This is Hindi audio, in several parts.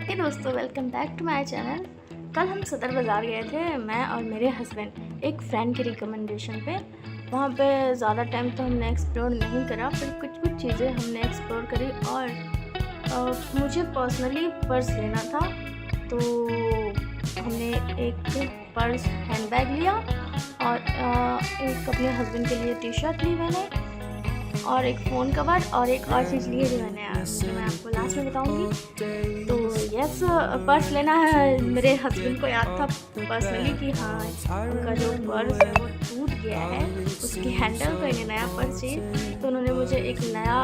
हे दोस्तों, welcome back to my channel. कल हम सदर बाज़ार गए थे, मैं और मेरे हस्बैंड, एक फ्रेंड की रिकमेंडेशन पे। वहाँ पे ज़्यादा टाइम तो हमने एक्सप्लोर नहीं करा, पर कुछ कुछ चीज़ें हमने एक्सप्लोर करी। और मुझे पर्सनली पर्स लेना था, तो हमने एक पर्स हैंडबैग लिया और एक अपने हस्बैंड के लिए टी शर्ट ली मैंने, और एक फ़ोन कवर और एक और चीज़ ली थी मैंने, जो मैं आपको लास्ट में बताऊंगी। तो यस, पर्स लेना है। मेरे हस्बैंड को याद था पर्सनली कि हाँ, उनका जो पर्स है वो टूट गया है, उसकी हैंडल को एक नया पर्स चाहिए। तो उन्होंने मुझे एक नया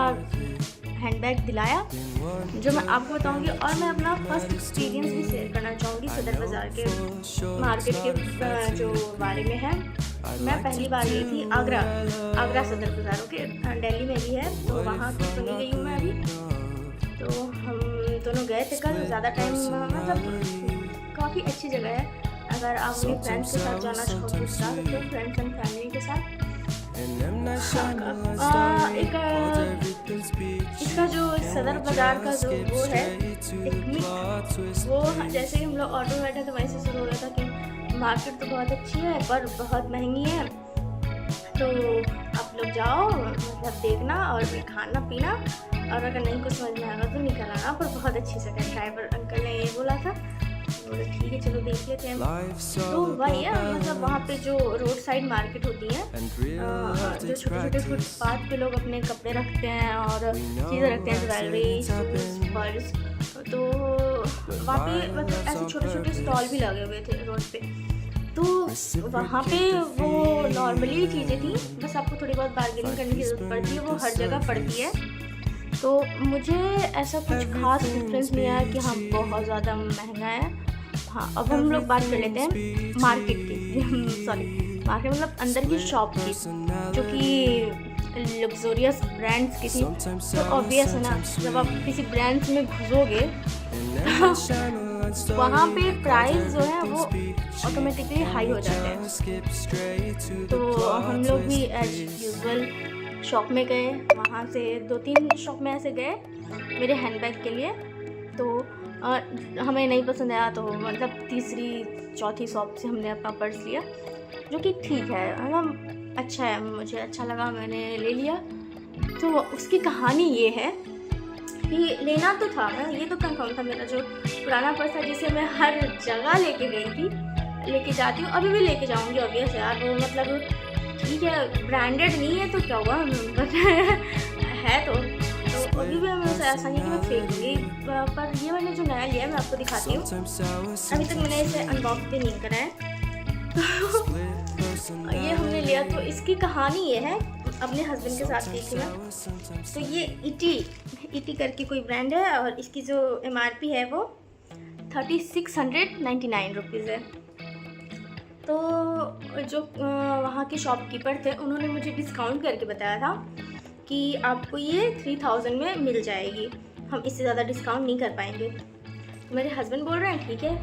हैंडबैग दिलाया, जो मैं आपको बताऊंगी। और मैं अपना फर्स्ट एक्सपीरियंस भी शेयर करना चाहूँगी सदर बाज़ार के मार्केट के जो बारे में है। मैं पहली बार गई थी आगरा सदर बाज़ार के, दिल्ली में भी है, तो वहाँ तो नहीं गई हूँ मैं अभी। तो हम दोनों गए थे कल। ज़्यादा टाइम मतलब काफ़ी अच्छी जगह है। अगर आप अपने फ्रेंड्स के साथ जाना चाहो तो जा सकते हो, फ्रेंड्स एंड फैमिली के साथ। इसका जो सदर बाज़ार का जो वो है टेक्निक, वो जैसे ही हम लोग ऑटो में बैठे तो वहीं से शुरू हो गया था कि मार्केट तो बहुत अच्छी है पर बहुत महंगी है। तो आप लोग जाओ, मतलब देखना और खाना पीना, और अगर नहीं कुछ समझ में आएगा तो निकल आना। पर बहुत अच्छी जगह है, ड्राइवर अंकल ने ये बोला था। बोले ठीक है, चलो देख लेते हैं। तो वही है, मतलब वहाँ पे जो रोड साइड मार्केट होती है, जो छोटे छोटे फुटपाथ पे लोग अपने कपड़े रखते हैं और चीज़ें रखते हैं, ज्वेलरी, शूज़, पर्स। तो वहाँ पे मतलब ऐसे छोटे छोटे स्टॉल भी लगे हुए थे रोड पे। तो वहाँ पे वो नॉर्मली चीज़ें थी, बस आपको थोड़ी बहुत बार्गेनिंग करने की ज़रूरत पड़ती है, वो हर जगह पड़ती है। तो मुझे ऐसा कुछ खास डिफरेंस नहीं आया कि हाँ बहुत ज़्यादा महंगा है। हाँ, अब हम लोग बात कर लेते हैं मार्केट की। सॉरी, मार्केट मतलब अंदर की शॉप की, जो कि लग्जोरियस ब्रांड्स की थी। तो ऑब्वियस है ना, जब आप किसी ब्रांड्स में घुसोगे तो वहाँ पे प्राइस जो है वो ऑटोमेटिकली हाई हो जाते हैं। तो हम लोग भी एज यूजुअल शॉप में गए, वहाँ से 2-3 शॉप में ऐसे गए मेरे हैंडबैग के लिए। तो हमें नहीं पसंद आया, तो मतलब तीसरी चौथी शॉप से हमने अपना पर्स लिया, जो कि ठीक है, मतलब अच्छा है, मुझे अच्छा लगा, मैंने ले लिया। तो उसकी कहानी ये है कि लेना तो था, ये तो कंफर्म था, मेरा जो पुराना पर्स था जिसे मैं हर जगह लेके गई थी, लेके जाती हूँ, अभी भी लेके जाऊँगी ऑब्वियस यार। वो मतलब ठीक है, ब्रांडेड नहीं है तो क्या हुआ, है तो अभी भी मैं उसे ऐसा नहीं कि मैं फेंक दूँगी। पर ये मैंने जो नया लिया है मैं आपको दिखाती हूँ। अभी तक मैंने इसे अनबॉक्स भी नहीं करा है। तो ये हमने लिया, तो इसकी कहानी ये है, अपने हस्बैंड के साथ गई थी मैं। तो ये इटी करके कोई ब्रांड है, और इसकी जो MRP है वो 3699 रुपीज़ है। तो जो वहाँ के शॉपकीपर थे, उन्होंने मुझे डिस्काउंट करके बताया था कि आपको ये 3000 में मिल जाएगी, हम इससे ज़्यादा डिस्काउंट नहीं कर पाएंगे। तो मेरे हस्बैंड बोल रहे हैं ठीक है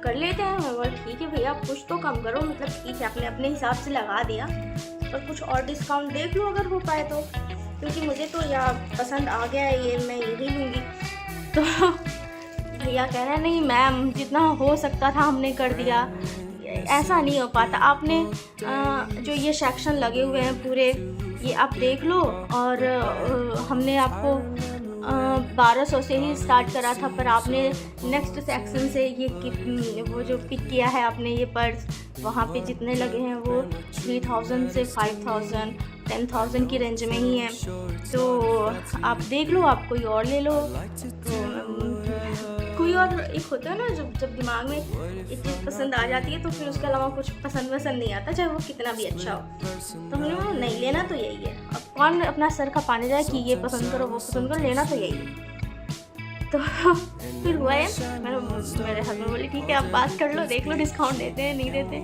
कर लेते हैं। मैं बोला ठीक है भैया, कुछ तो कम करो, मतलब ठीक है आपने अपने हिसाब से लगा दिया, पर कुछ और डिस्काउंट देख लो अगर हो पाए तो, क्योंकि मुझे तो यार पसंद आ गया है, ये मैं यही लूँगी। तो भैया कह रहे हैं नहीं मैम, जितना हो सकता था हमने कर दिया, ऐसा नहीं हो पाता। आपने जो ये सेक्शन लगे हुए हैं पूरे, ये आप देख लो, और हमने आपको 1200 से ही स्टार्ट करा था, पर आपने नेक्स्ट सेक्शन से ये वो जो पिक किया है आपने ये पर्स, वहाँ पे जितने लगे हैं वो 3000 से 5000 10,000 की रेंज में ही है। तो आप देख लो, आप कोई और ले लो। तो कोई और एक होता है ना, जब दिमाग में एक चीज़ पसंद आ जाती है तो फिर उसके अलावा कुछ पसंद नहीं आता, चाहे वो कितना भी अच्छा हो। तो हमने बोला नहीं, लेना तो यही है। अब कौन अपना सर खपाने जाए कि ये पसंद करो वो पसंद करो, लेना तो यही है। तो फिर हुआ है, मेरे हस्बैंड बोले ठीक है आप बात कर लो, देख लो डिस्काउंट देते हैं नहीं देते।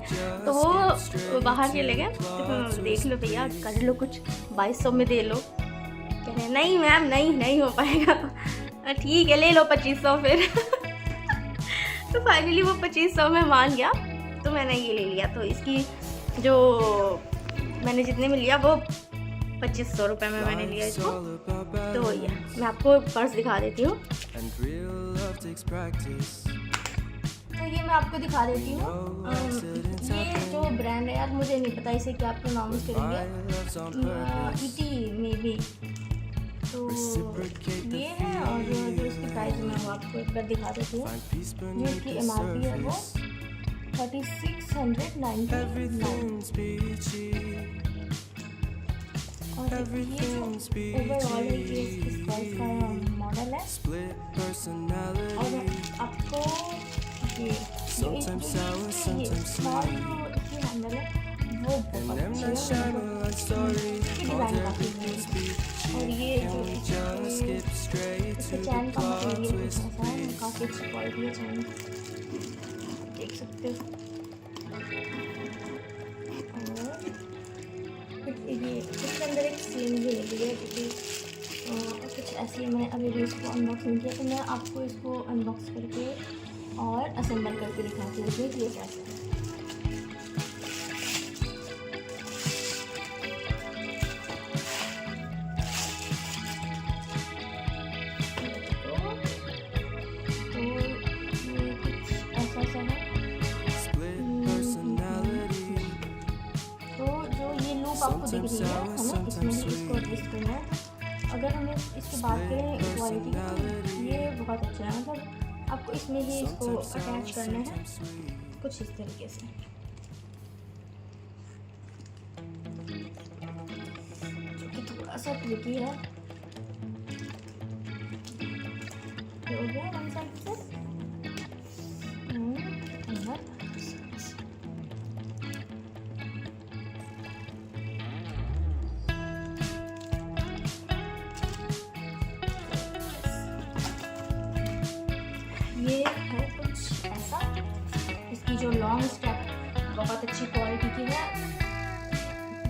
तो वो बाहर चले गए, तो देख लो भैया कर लो, कुछ 2200 में दे लो। कह रहे नहीं मैम, नहीं हो पाएगा। ठीक है ले लो 2500 फिर। तो फाइनली वो 2500 में मान गया, तो मैंने ये ले लिया। तो इसकी जो मैंने जितने में लिया वो 2500 रुपये में मैंने लिया इसको। तो ये मैं आपको पर्स दिखा देती हूँ। तो ये मैं आपको दिखा देती हूँ। ये जो ब्रांड है यार, मुझे नहीं पता इसे क्या प्रोनाउंस करेंगे, इटी में भी। तो ये है, और जो इसकी प्राइस मैं वो आपको एक बार दिखा देती हूँ। जो इसकी MRP है वो 3699। और ये जो ओवरऑल है ये इसका मॉडल है। और आपको ये स्मॉल की हैंडल है वो बहुत अच्छी है, इसकी डिज़ाइन काफ़ी अच्छी है। और ये जो इसके चैन का मटेरियल कुछ ऐसा है, काफ़ी अच्छी क्वालिटी है चैन, देख सकते हो। और ये इसके अंदर एक स्लिंग भी लगी है, क्योंकि कुछ ऐसे मैंने अभी भी इसको अनबॉक्स नहीं किया, तो मैं आपको इसको अनबॉक्स करके और असेंबल करके दिखाती हूँ कि ये कैसे है। तो ये कुछ ऐसा सा है। तो जो ये लूप आपको दिख रही है, हमें इसमें ही इसको एडजस्ट करना है। अगर हमें इसकी बात करें क्वालिटी की, तो ये बहुत अच्छा है। मतलब आपको इसमें ही इसको अटैच करना है कुछ इस तरीके से। जो कि थोड़ा सा ट्रिकी है। हो गया वन साइड से। ये है कुछ ऐसा। इसकी जो लॉन्ग स्टेप बहुत अच्छी क्वालिटी की है,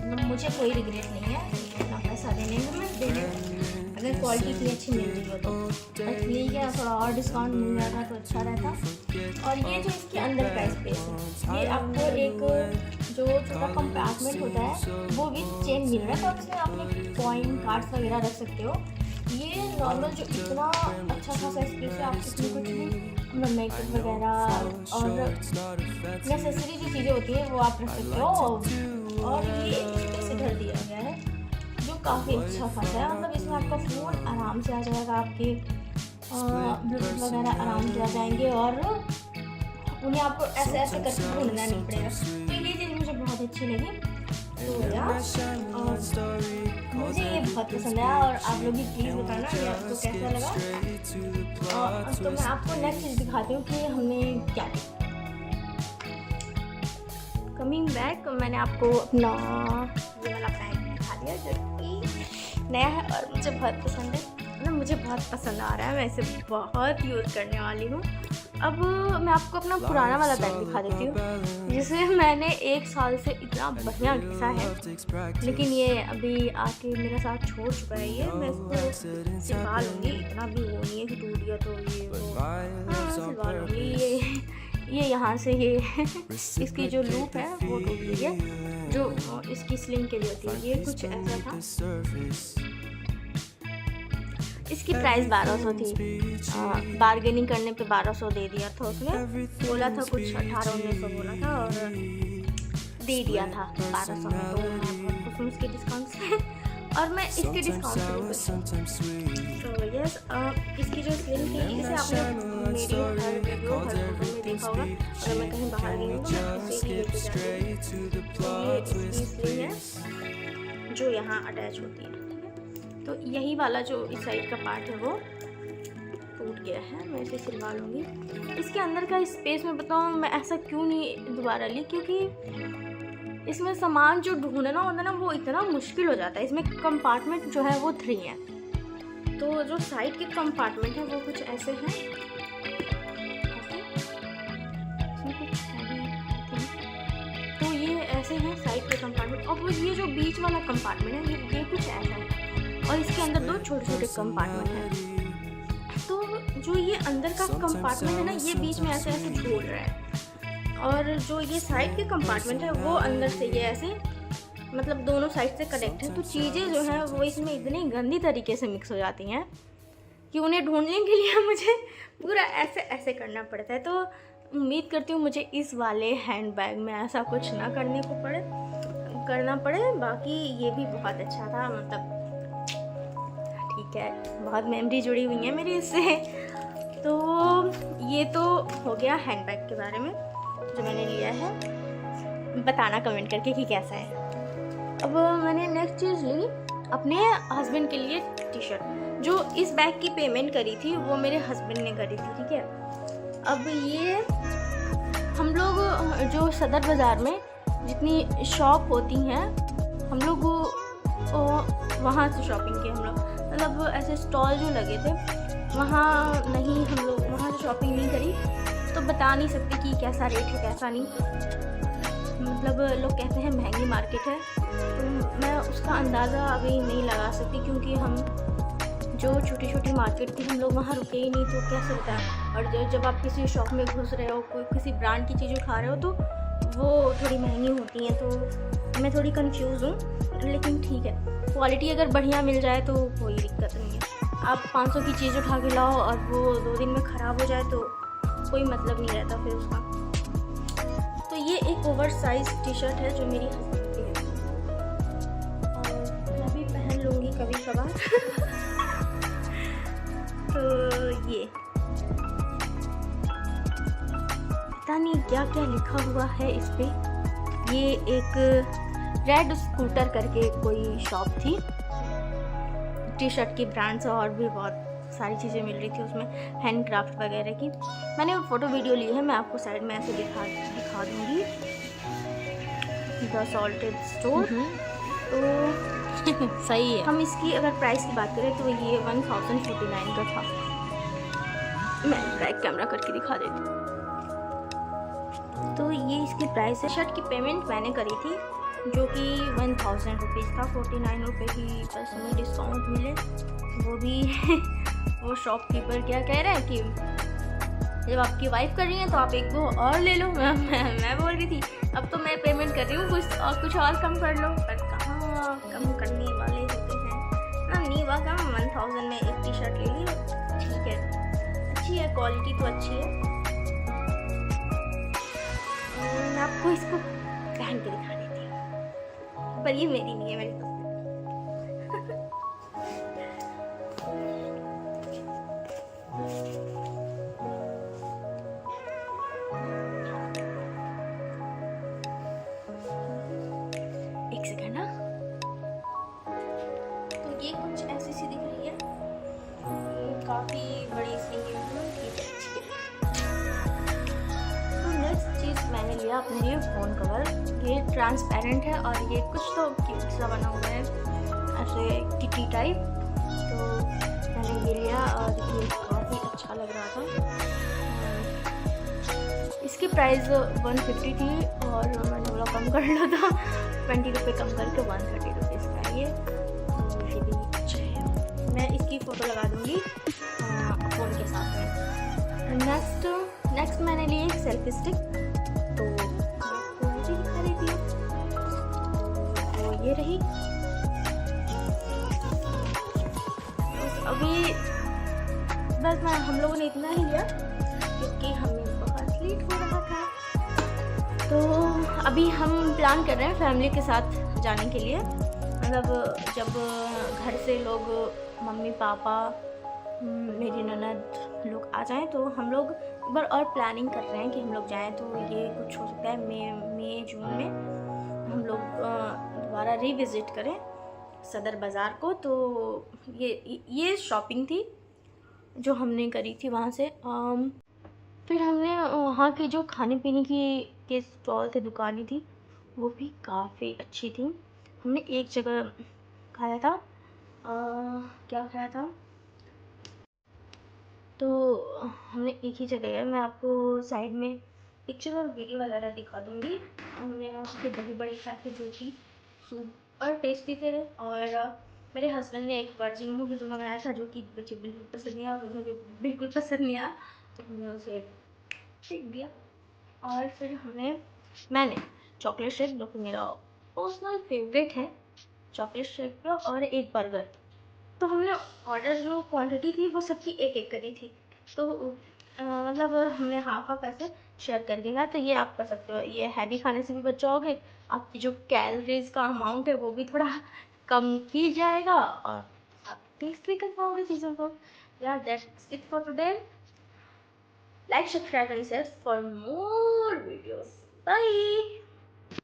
मतलब मुझे कोई रिग्रेट नहीं है इतना पैसा देने में, अगर क्वालिटी इतनी अच्छी मिल रही हो तो। बस यही है, थोड़ा और डिस्काउंट मिल जाता तो अच्छा रहता। और ये जो इसके अंदर का स्पेस है, ये आपको एक जो छोटा कंपार्टमेंट होता है वो विद चेन मिल रहा है, तो आप इसमें अपने कॉइन कार्ड्स वगैरह रख सकते हो। ये नॉर्मल जो इतना अच्छा खासा स्पेस है, आप इसमें कुछ भी मेकअप वगैरह और नेसेसरी जो चीज़ें होती हैं वो आप रख सकते हो। और ये स्पेस इधर दिया गया है जो काफ़ी अच्छा खासा है, मतलब इसमें आपका फ़ोन आराम से आ जाएगा, आपके ब्लूटूथ वगैरह आराम से आ जाएंगे, और उन्हें आपको ऐसे ऐसे करके ढूंढना नहीं पड़ेगा। तो ये चीज़ मुझे बहुत अच्छी लगी। तो यार मुझे ये बहुत पसंद आया, और आप लोग भी प्लीज़ बताना कि आपको कैसा लगा। तो मैं आपको नेक्स्ट चीज़ दिखाती हूँ कि हमने क्या किया। कमिंग बैक, मैंने आपको अपना ये वाला बैग दिखा दिया जो कि नया है और मुझे बहुत पसंद है, मतलब मुझे बहुत पसंद आ रहा है, मैं इसे बहुत यूज़ करने वाली हूँ। अब मैं आपको अपना पुराना वाला बैग दिखा देती हूँ, जिसे मैंने 1 साल से इतना बढ़िया घिसा है, लेकिन ये अभी आके मेरा साथ छोड़ चुका है। ये मैं इसको सिलवा लूँगी, इतना भी वो नहीं है कि टूट गया तो ये वो, हाँ सिलवा लूँगी। ये यहाँ से ये इसकी जो लूप है वो टूट गई है, जो इसकी स्लिंग के लिए होती है। ये कुछ ऐसा था। इसकी प्राइस 1200 थी, बार्गेनिंग करने पे 1200 दे दिया था उसने, बोला था कुछ 1800-1900 बोला था, और दे दिया था 1200 में। तो मैं बहुत खुश हूँ इसके डिस्काउंट से, और मैं इसके डिस्काउंट से भी खुश हूँ। तो यस, इसकी जो स्लिंग थी इसे आपने मेरी हर वीडियो हर फोटो में देखा होगा, अगर मैं कहीं बाहर गई हूँ तो इसे लेके जाती हूँ। तो ये इसकी स्लिंग है जो यहाँ अटैच होती है, तो यही वाला जो इस साइड का पार्ट है वो टूट गया है, मैं इसे सिलवा लूँगी। इसके अंदर का स्पेस में बताऊँ मैं ऐसा क्यों नहीं दोबारा ली, क्योंकि इसमें सामान जो ढूंढना होता है ना वो इतना मुश्किल हो जाता है। इसमें कंपार्टमेंट जो है वो 3 है, तो जो साइड के कंपार्टमेंट है वो कुछ ऐसे हैं, इसमें कुछ तो ये ऐसे हैं साइड के कंपार्टमेंट, और वो ये जो बीच वाला कंपार्टमेंट है ये कुछ ऐसा है, और इसके अंदर 2 छोटे छोटे कंपार्टमेंट हैं। तो जो ये अंदर का कंपार्टमेंट है ना, ये बीच में ऐसे ऐसे झूल रहा है, और जो ये साइड के कंपार्टमेंट है वो अंदर से ये ऐसे, मतलब दोनों साइड से कनेक्ट है। तो चीज़ें जो हैं वो इसमें इतनी गंदी तरीके से मिक्स हो जाती हैं कि उन्हें ढूंढने के लिए मुझे पूरा ऐसे ऐसे करना पड़ता है। तो उम्मीद करती हूँ मुझे इस वाले हैंड बैग में ऐसा कुछ ना करना पड़े। बाकी ये भी बहुत अच्छा था, मतलब ठीक है, बहुत मेमोरी जुड़ी हुई है मेरी इससे। तो ये तो हो गया हैंड बैग के बारे में जो मैंने लिया है। बताना कमेंट करके कि कैसा है। अब मैंने नेक्स्ट चीज़ ली अपने हस्बैंड के लिए टी शर्ट। जो इस बैग की पेमेंट करी थी वो मेरे हस्बैंड ने करी थी, ठीक है। अब ये हम लोग जो सदर बाज़ार में जितनी शॉप होती हैं, हम लोग वहाँ से शॉपिंग की। हम लोग मतलब ऐसे स्टॉल जो लगे थे वहाँ नहीं, हम लोग वहाँ से शॉपिंग नहीं करी, तो बता नहीं सकते कि कैसा रेट है कैसा नहीं। मतलब लोग कहते हैं महंगी मार्केट है, तो मैं उसका अंदाज़ा अभी नहीं लगा सकती, क्योंकि हम जो छोटी छोटी मार्केट थी हम लोग वहाँ रुके ही नहीं, तो कैसे बताएं। और जब आप किसी शॉप में घुस रहे हो, कोई किसी ब्रांड की चीज़ उठा रहे हो, तो वो थोड़ी महंगी होती हैं, तो मैं थोड़ी कंफ्यूज हूँ। लेकिन ठीक है, क्वालिटी अगर बढ़िया मिल जाए तो कोई दिक्कत नहीं है। आप 500 की चीज़ उठा के लाओ और वो 2 दिन में ख़राब हो जाए तो कोई मतलब नहीं रहता फिर उसका। तो ये एक ओवर साइज टी शर्ट है जो मेरी हस्बैंड की है, और मैं भी पहन लूँगी कभी कभार। तो ये पता नहीं क्या क्या लिखा हुआ है इस पे। ये एक रेड स्कूटर करके कोई शॉप थी, टी शर्ट की ब्रांड्स और भी बहुत सारी चीज़ें मिल रही थी उसमें, हैंडक्राफ्ट वगैरह की। मैंने फ़ोटो वीडियो ली है, मैं आपको साइड में ऐसे दिखा दूँगी। The salted store. तो सही है। हम इसकी अगर प्राइस की बात करें तो ये 1049 का था। मैं बैक कैमरा करके दिखा देती हूँ। तो ये इसकी प्राइस है। शर्ट की पेमेंट मैंने करी थी जो कि 1000 रुपीज़ था। 49 रुपये की बस हमें डिस्काउंट मिले, वो भी वो शॉपकीपर क्या कह रहा है कि जब आपकी वाइफ कर रही है तो आप एक दो और ले लो। मैं बोल रही थी अब तो मैं पेमेंट कर रही हूँ, कुछ और कम कर लो, पर कहाँ कम करने वाले होते हैं ना। नहीं हुआ कम, 1000 में एक टी शर्ट ले ली, ठीक है, अच्छी है, क्वालिटी तो अच्छी है। मैं आपको इसको पहन के दिखा देती हूँ, पर ये मेरी नहीं है, मेरी पसंद। एक सेकंड ना। तो ये कुछ ऐसी सी दिख रही है, काफ़ी बड़ी सी है, ठीक है, अच्छी है। तो नेक्स्ट चीज़ मैंने लिया अपने लिए फ़ोन कवर। ये ट्रांसपेरेंट है और ये कुछ तो क्यूट सा बना हुआ है, ऐसे किटी टाइप। तो मैंने ये लिया और ये काफ़ी अच्छा लग रहा था। इसकी प्राइस 150 थी और मैंने बोला कम कर लो, तो 20 रुपये कम करके 130 रुपीज़ का है ये। तो ये भी अच्छा है, मैं इसकी फ़ोटो लगा दूँगी फ़ोन के साथ में। नेक्स्ट मैंने ली एक सेल्फी स्टिक, तो आपको मुझे दिखा देती है। तो ये रही। अभी बस हम लोगों ने इतना ही लिया क्योंकि हमें बहुत लेट हो रहा था। तो अभी हम प्लान कर रहे हैं फैमिली के साथ जाने के लिए। मतलब जब घर से लोग मम्मी पापा मेरी ननद लोग आ जाएं तो हम लोग एक बार और प्लानिंग कर रहे हैं कि हम लोग जाएं। तो ये कुछ हो सकता है मई जून में हम लोग दोबारा रिविज़िट करें सदर बाज़ार को। तो ये शॉपिंग थी जो हमने करी थी वहाँ से। फिर हमने वहाँ की जो खाने पीने के स्टॉल थे, दुकानें थी, वो भी काफ़ी अच्छी थी। हमने एक जगह खाया था, क्या खाया था, तो हमने एक ही जगह है, मैं आपको साइड में पिक्चर और वीडियो वगैरह दिखा दूँगी। हमने उसके दही बड़े खाए थे जो कि सुपर टेस्टी थे। और मेरे हस्बैंड ने एक वर्जिन मूवी तो मंगाया था जो कि मुझे बिल्कुल पसंद नहीं आया, मुझे बिल्कुल पसंद नहीं आया, तो हमने उसे फेंक दिया। और फिर मैंने चॉकलेट शेक जो कि मेरा पर्सनल फेवरेट है, चॉकलेट शेक का, और एक बर्गर। तो हमने ऑर्डर जो क्वांटिटी थी वो सबकी एक एक करी थी, तो मतलब हमने हाफ हाफ ऐसे शेयर कर दिया। तो ये आप कर सकते हो, ये हैवी खाने से भी बच जाओगे, आपकी जो कैलोरीज का अमाउंट है वो भी थोड़ा कम ही जाएगा और आप टेस्ट भी कर पाओगे चीज़ों को। यार that's it for today. Like, subscribe and share for more videos. Bye.